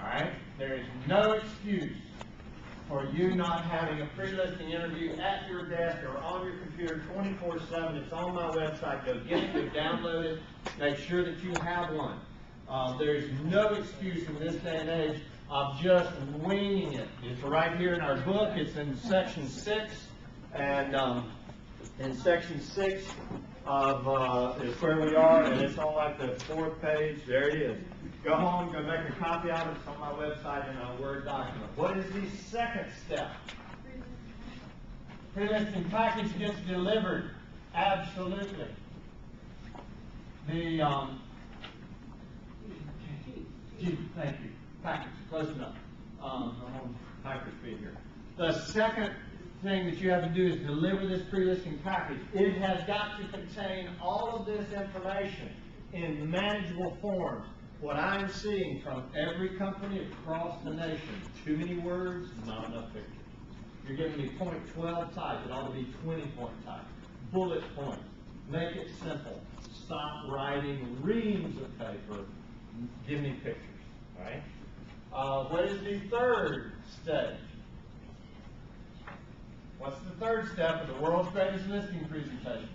right? There is no excuse for you not having a pre-listing interview at your desk or on your computer 24/7. It's on my website. Go get it, go download it, make sure that you have one. There's no excuse in this day and age of just winging it. It's right here in our book. It's in section 6, and in section 6 of is where we are, and it's on like the 4th page. There it is. Go home, go make a copy of it. It's on my website in a Word document. What is the second step? Pre-listing package gets delivered. Absolutely. The thank you. Package, close enough. I'm on hiker speed here. The second thing that you have to do is deliver this pre-listing package. It has got to contain all of this information in manageable forms. What I'm seeing from every company across the nation, too many words, not enough pictures. You're giving me point 12 type, it ought to be 20-point type. Bullet points, make it simple. Stop writing reams of paper, give me pictures, all right? What is the third stage? What's the third step of the world's greatest listing presentation?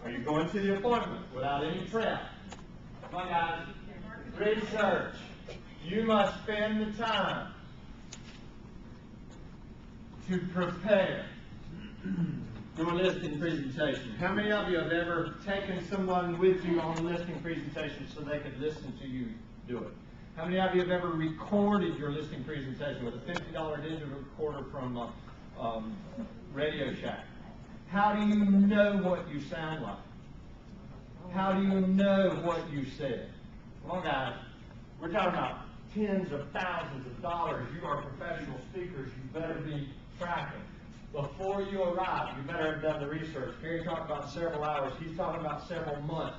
Are you going to the appointment without any prep? Come on, guys. Research. You must spend the time to prepare your listing presentation. How many of you have ever taken someone with you on a listing presentation so they could listen to you do it? How many of you have ever recorded your listing presentation with a $50 digital recorder from Radio Shack? How do you know what you sound like? How do you know what you said? Come on, guys. We're talking about tens of thousands of dollars. You are professional speakers. You better be tracking. Before you arrive, you better have done the research. Gary talked about several hours. He's talking about several months.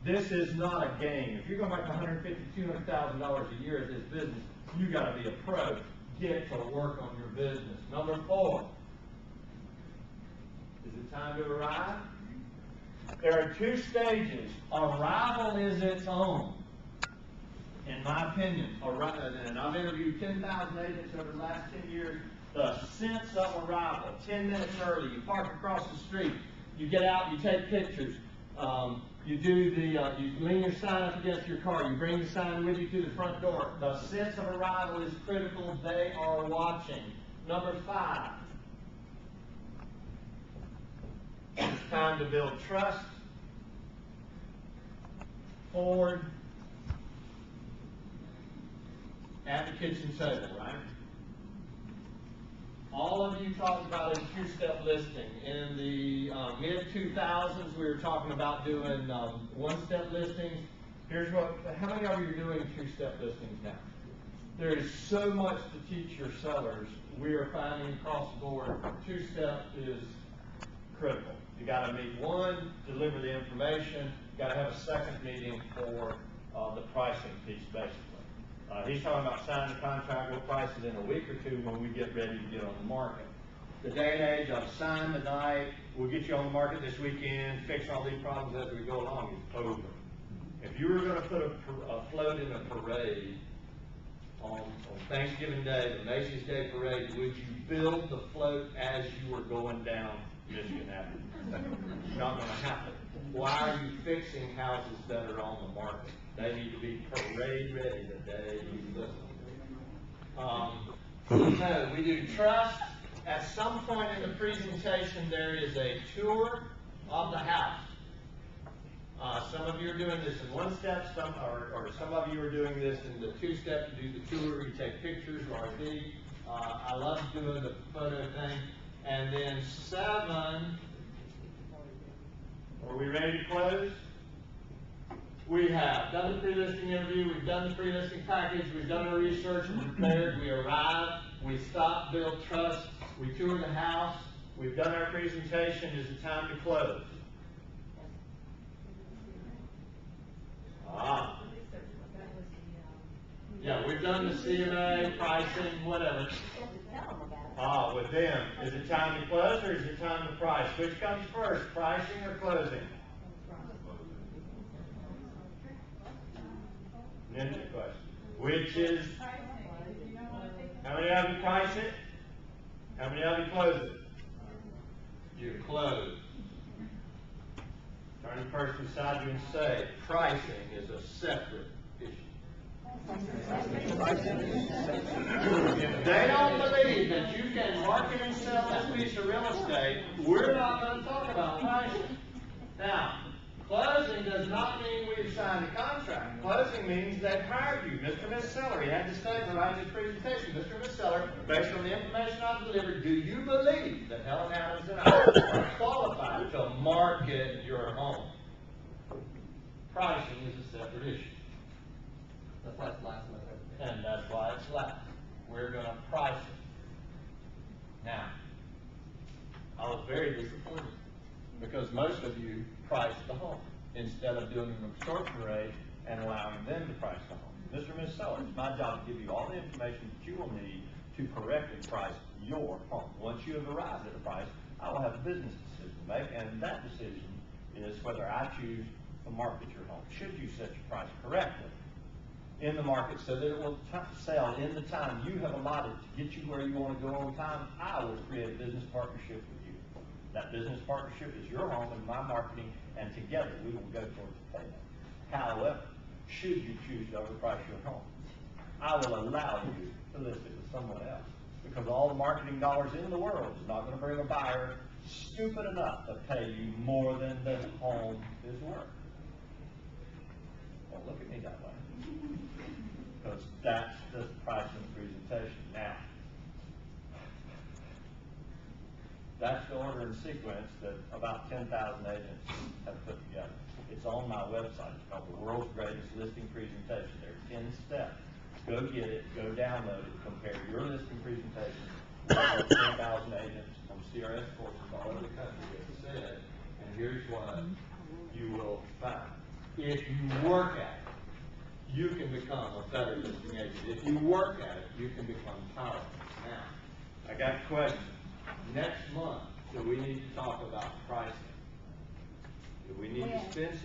This is not a game. If you're going to make $150,000, $200,000 a year at this business, you got to be a pro. Get to work on your business. Number 4. Is it time to arrive? There are 2 stages. Arrival is its own. In my opinion, and I've interviewed 10,000 agents over the last 10 years, the sense of arrival, 10 minutes early, you park across the street, you get out, you take pictures, you lean your sign up against your car, you bring the sign with you to the front door. The sense of arrival is critical. They are watching. Number 5. It's time to build trust. Forward at the kitchen table, right? All of you talked about a 2-step listing. In the mid-2000s, we were talking about doing 1-step listings. Here's how many of you are doing 2-step listings now? There is so much to teach your sellers. We are finding across the board, 2-step is critical. You got to meet 1, deliver the information. You got to have a second meeting for the pricing piece, basically. He's talking about signing the contract, we'll price it in a week or 2 when we get ready to get on the market. The day and age of sign tonight, we'll get you on the market this weekend, fix all these problems as we go along, is over. If you were going to put a float in a parade on Thanksgiving Day, the Macy's Day Parade, would you build the float as you were going down Michigan Avenue? Not going to happen. Why are you fixing houses that are on the market? They need to be parade ready the day you list them. No, we do trust. At some point in the presentation, there is a tour of the house. Some of you are doing this in 1 step, some of you are doing this in the 2-step. You do the tour, you take pictures, RV. I love doing the photo thing. And then 7, are we ready to close? We have done the pre-listing interview, we've done the pre-listing package, we've done our research, we're prepared, we arrive, we stop, build trust, we tour the house, we've done our presentation. Is it time to close? Yeah, we've done the CMA, pricing, whatever. With them. Is it time to close or is it time to price? Which comes first, pricing or closing? Into the question. Which is, how many of you price it? How many of you close it? You close. Turn the person beside you and say, pricing is a separate issue. If they don't believe that you can market and sell this piece of real estate, we're not going to talk about pricing. Now, closing does not mean we've signed a contract. Closing means they've hired you. Mr. and Ms. Seller, you had to stay for this presentation. Mr. and Ms. Seller, based on the information I've delivered, do you believe that Helen Adams and I are qualified to market your home? Pricing is a separate issue. That's why it's last month. And that's why it's last. We're going to price it. Now, I was very disappointed because most of you priced the home instead of doing an absorption rate and allowing them to price the home. Mr. and Ms. Seller, it's my job to give you all the information that you will need to correctly price your home. Once you have arrived at a price, I will have a business decision to make, and that decision is whether I choose to market your home. Should you set your price correctly in the market so that it will sell in the time you have allotted to get you where you want to go on time, I will create a business partnership with you. That business partnership is your home and my marketing, and together we will go towards the payment. However, should you choose to overprice your home, I will allow you to list it with someone else, because all the marketing dollars in the world is not going to bring a buyer stupid enough to pay you more than the home is worth. Don't look at me that way, because that's the price of the presentation. Now, that's the order and sequence that about 10,000 agents have put together. It's on my website. It's called The World's Greatest Listing Presentation. There are 10 steps. Go get it, go download it, compare your listing presentation with over 10,000 agents from CRS courses all over the country, as I said, and here's what you will find. If you work at it, you can become a better listing agent. If you work at it, you can become powerful. Now, I got a question. Next month, do we need to talk about pricing? Do we need to spend some